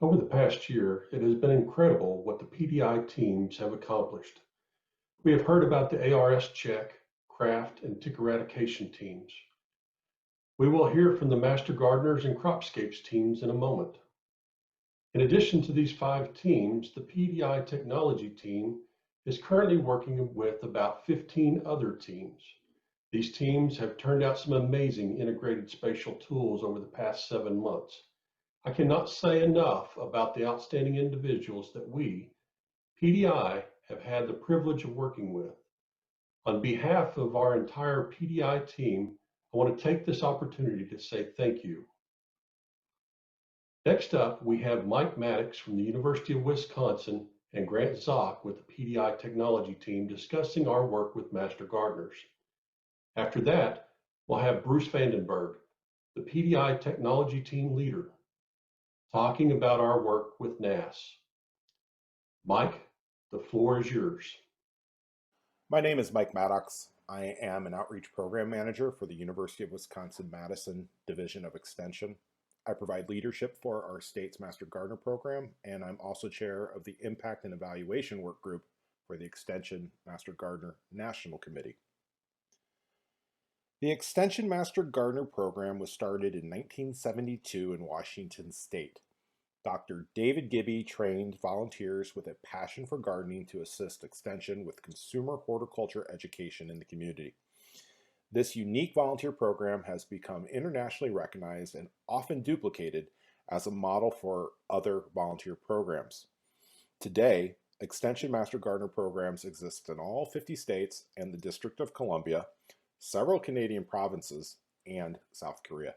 Over the past year, it has been incredible what the PDI teams have accomplished. We have heard about the ARS check, craft, and tick eradication teams. We will hear from the Master Gardeners and CropScapes teams in a moment. In addition to these 5 teams, the PDI technology team is currently working with about 15 other teams. These teams have turned out some amazing integrated spatial tools over the past 7 months. I cannot say enough about the outstanding individuals that we, PDI, have had the privilege of working with. On behalf of our entire PDI team, I want to take this opportunity to say thank you. Next up, we have Mike Maddox from the University of Wisconsin and Grant Zock with the PDI technology team discussing our work with Master Gardeners. After that, we'll have Bruce Vandenberg, the PDI technology team leader, talking about our work with NAS. Mike, the floor is yours. My name is Mike Maddox. I am an outreach program manager for the University of Wisconsin-Madison Division of Extension. I provide leadership for our state's Master Gardener program, and I'm also chair of the Impact and Evaluation Work Group for the Extension Master Gardener National Committee. The Extension Master Gardener program was started in 1972 in Washington State. Dr. David Gibby trained volunteers with a passion for gardening to assist Extension with consumer horticulture education in the community. This unique volunteer program has become internationally recognized and often duplicated as a model for other volunteer programs. Today, Extension Master Gardener programs exist in all 50 states and the District of Columbia, several Canadian provinces, and South Korea.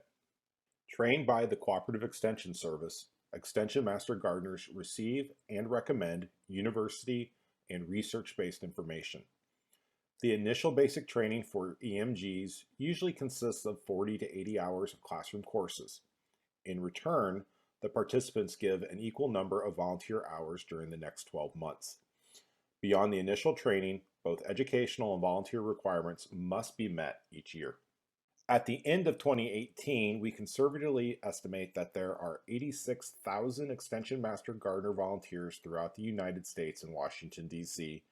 Trained by the Cooperative Extension Service, Extension Master Gardeners receive and recommend university and research-based information. The initial basic training for EMGs usually consists of 40 to 80 hours of classroom courses. In return, the participants give an equal number of volunteer hours during the next 12 months. Beyond the initial training, both educational and volunteer requirements must be met each year. At the end of 2018, we conservatively estimate that there are 86,000 Extension Master Gardener volunteers throughout the United States and Washington, D.C.,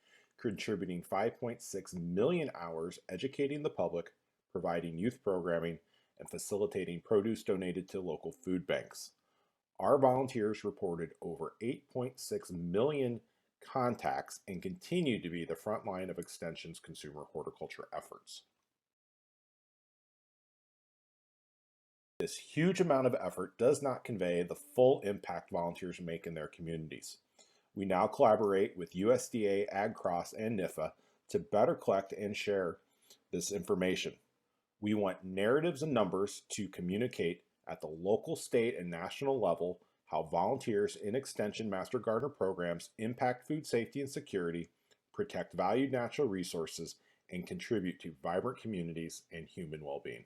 contributing 5.6 million hours educating the public, providing youth programming, and facilitating produce donated to local food banks. Our volunteers reported over 8.6 million contacts and continue to be the front line of Extension's consumer horticulture efforts. This huge amount of effort does not convey the full impact volunteers make in their communities. We now collaborate with USDA, AgCross, and NIFA to better collect and share this information. We want narratives and numbers to communicate at the local, state, and national level how volunteers in Extension Master Gardener programs impact food safety and security, protect valued natural resources, and contribute to vibrant communities and human well-being.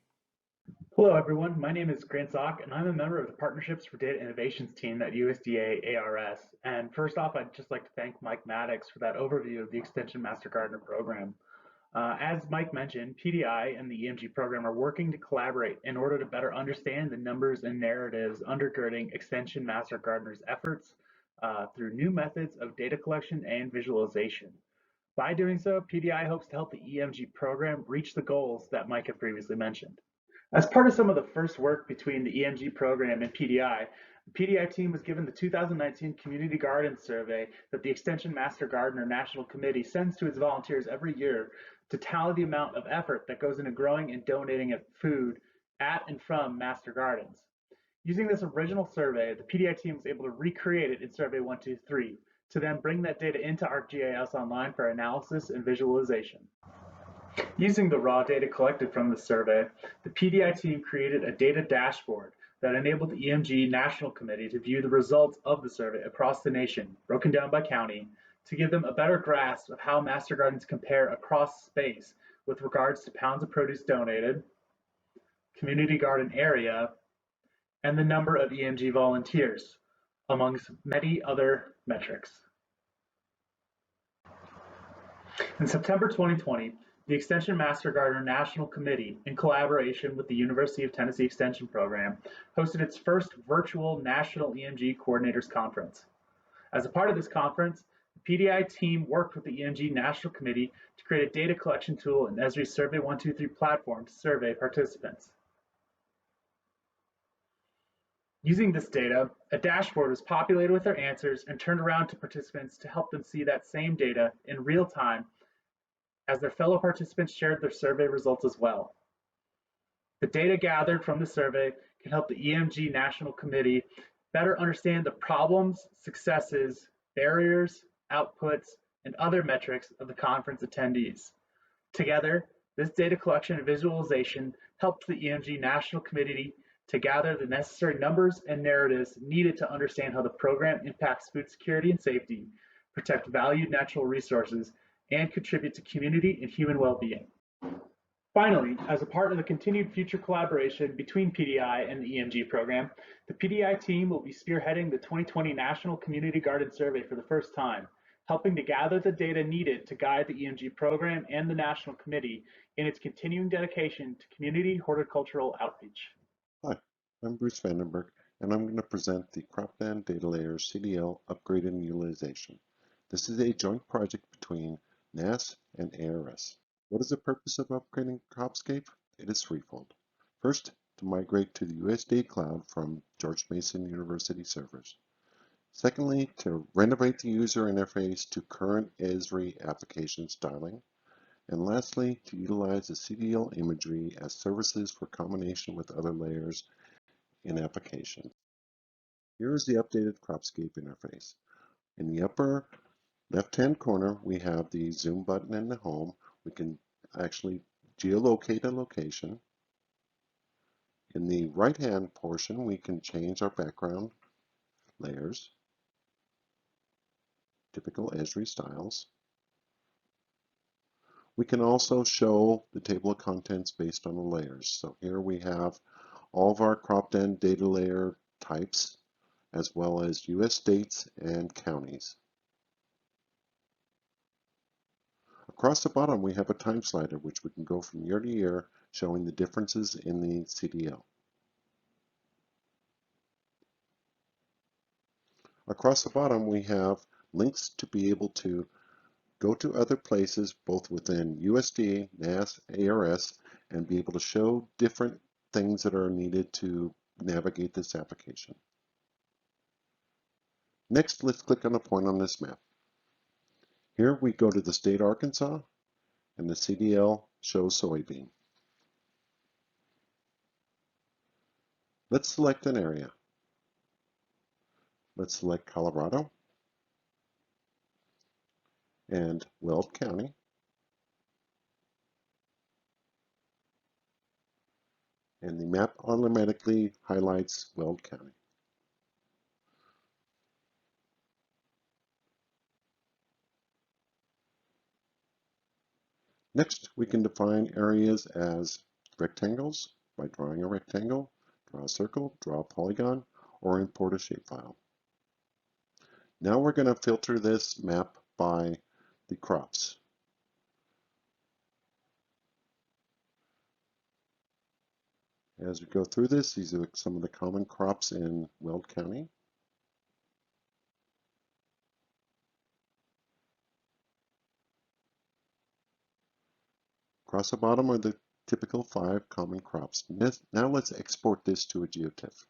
Hello everyone, my name is Grant Zock and I'm a member of the Partnerships for Data Innovations team at USDA ARS. And first off, I'd just like to thank Mike Maddox for that overview of the Extension Master Gardener program. As Mike mentioned, PDI and the EMG program are working to collaborate in order to better understand the numbers and narratives undergirding Extension Master Gardeners' efforts through new methods of data collection and visualization. By doing so, PDI hopes to help the EMG program reach the goals that Mike had previously mentioned. As part of some of the first work between the EMG program and PDI, the PDI team was given the 2019 Community Garden Survey that the Extension Master Gardener National Committee sends to its volunteers every year to tally the amount of effort that goes into growing and donating food at and from Master Gardens. Using this original survey, the PDI team was able to recreate it in Survey 123 to then bring that data into ArcGIS Online for analysis and visualization. Using the raw data collected from the survey, the PDI team created a data dashboard that enabled the EMG National Committee to view the results of the survey across the nation, broken down by county, to give them a better grasp of how Master Gardens compare across space with regards to pounds of produce donated, community garden area, and the number of EMG volunteers, amongst many other metrics. In September 2020, The Extension Master Gardener National Committee, in collaboration with the University of Tennessee Extension Program, hosted its first virtual National EMG Coordinators Conference. As a part of this conference, the PDI team worked with the EMG National Committee to create a data collection tool in Esri's Survey 123 platform to survey participants. Using this data, a dashboard was populated with their answers and turned around to participants to help them see that same data in real time as their fellow participants shared their survey results as well. The data gathered from the survey can help the EMG National Committee better understand the problems, successes, barriers, outputs, and other metrics of the conference attendees. Together, this data collection and visualization helped the EMG National Committee to gather the necessary numbers and narratives needed to understand how the program impacts food security and safety, protect valued natural resources, and contribute to community and human well-being. Finally, as a part of the continued future collaboration between PDI and the EMG program, the PDI team will be spearheading the 2020 National Community Garden Survey for the first time, helping to gather the data needed to guide the EMG program and the National Committee in its continuing dedication to community horticultural outreach. Hi, I'm Bruce Vandenberg, and I'm going to present the Cropland Data Layer CDL Upgrade and Utilization. This is a joint project between NAS and ARS. What is the purpose of upgrading CropScape? It is threefold. First, to migrate to the USDA cloud from George Mason University servers. Secondly, to renovate the user interface to current Esri application styling. And lastly, to utilize the CDL imagery as services for combination with other layers in application. Here is the updated CropScape interface. In the upper left-hand corner, we have the zoom button in the home. We can actually geolocate a location. In the right-hand portion, we can change our background layers, typical Esri styles. We can also show the table of contents based on the layers. So here we have all of our CropDen data layer types, as well as US states and counties. Across the bottom, we have a time slider, which we can go from year to year, showing the differences in the CDL. Across the bottom, we have links to be able to go to other places, both within USDA, NAS, ARS, and be able to show different things that are needed to navigate this application. Next, let's click on a point on this map. Here we go to the state Arkansas, and the CDL shows soybean. Let's select an area. Let's select Colorado and Weld County. And the map automatically highlights Weld County. Next, we can define areas as rectangles by drawing a rectangle, draw a circle, draw a polygon, or import a shapefile. Now we're going to filter this map by the crops. As we go through this, these are some of the common crops in Weld County. Across the bottom are the typical 5 common crops. Now let's export this to a GeoTIFF.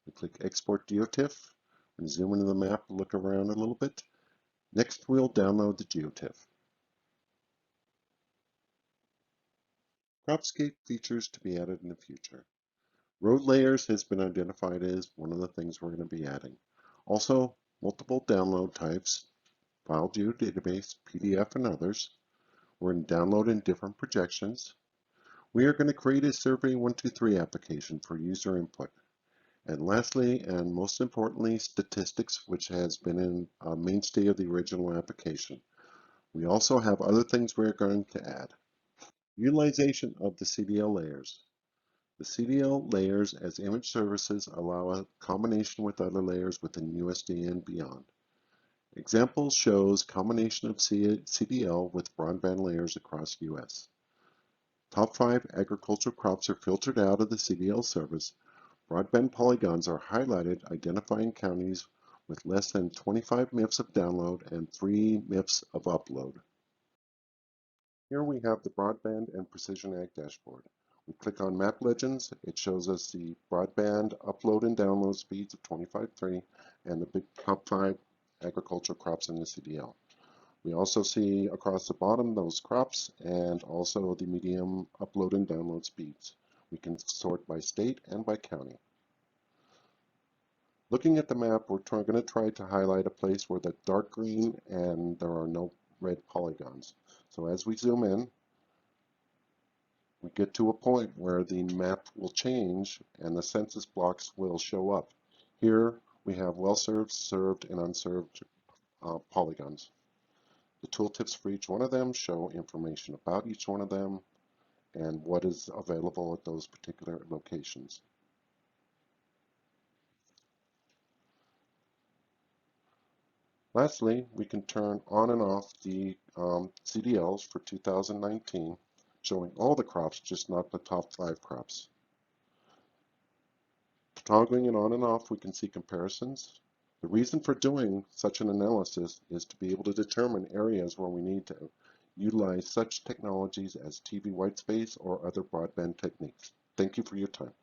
We click Export GeoTIFF and zoom into the map, look around a little bit. Next, we'll download the GeoTIFF. CropScape features to be added in the future. Road layers has been identified as one of the things we're going to be adding. Also, multiple download types, file geodatabase, PDF, and others. We're going to download in different projections. We are going to create a Survey 123 application for user input. And lastly, and most importantly, statistics, which has been in a mainstay of the original application. We also have other things we're going to add. Utilization of the CDL layers. The CDL layers as image services allow a combination with other layers within USDA and beyond. Example shows combination of CDL with broadband layers across US. Top 5 agricultural crops are filtered out of the CDL service. Broadband polygons are highlighted, identifying counties with less than 25 MIFs of download and 3 MIFs of upload. Here we have the Broadband and Precision Ag dashboard. We click on Map Legends. It shows us the broadband upload and download speeds of 25.3 and the big top 5 agricultural crops in the CDL. We also see across the bottom those crops and also the medium upload and download speeds. We can sort by state and by county. Looking at the map, we're going to try to highlight a place where the dark green and there are no red polygons. So as we zoom in, we get to a point where the map will change and the census blocks will show up. Here we have well-served, served, and unserved polygons. The tooltips for each one of them show information about each one of them and what is available at those particular locations. Lastly, we can turn on and off the CDLs for 2019, showing all the crops, just not the top 5 crops. Toggling it on and off, we can see comparisons. The reason for doing such an analysis is to be able to determine areas where we need to utilize such technologies as TV whitespace or other broadband techniques. Thank you for your time.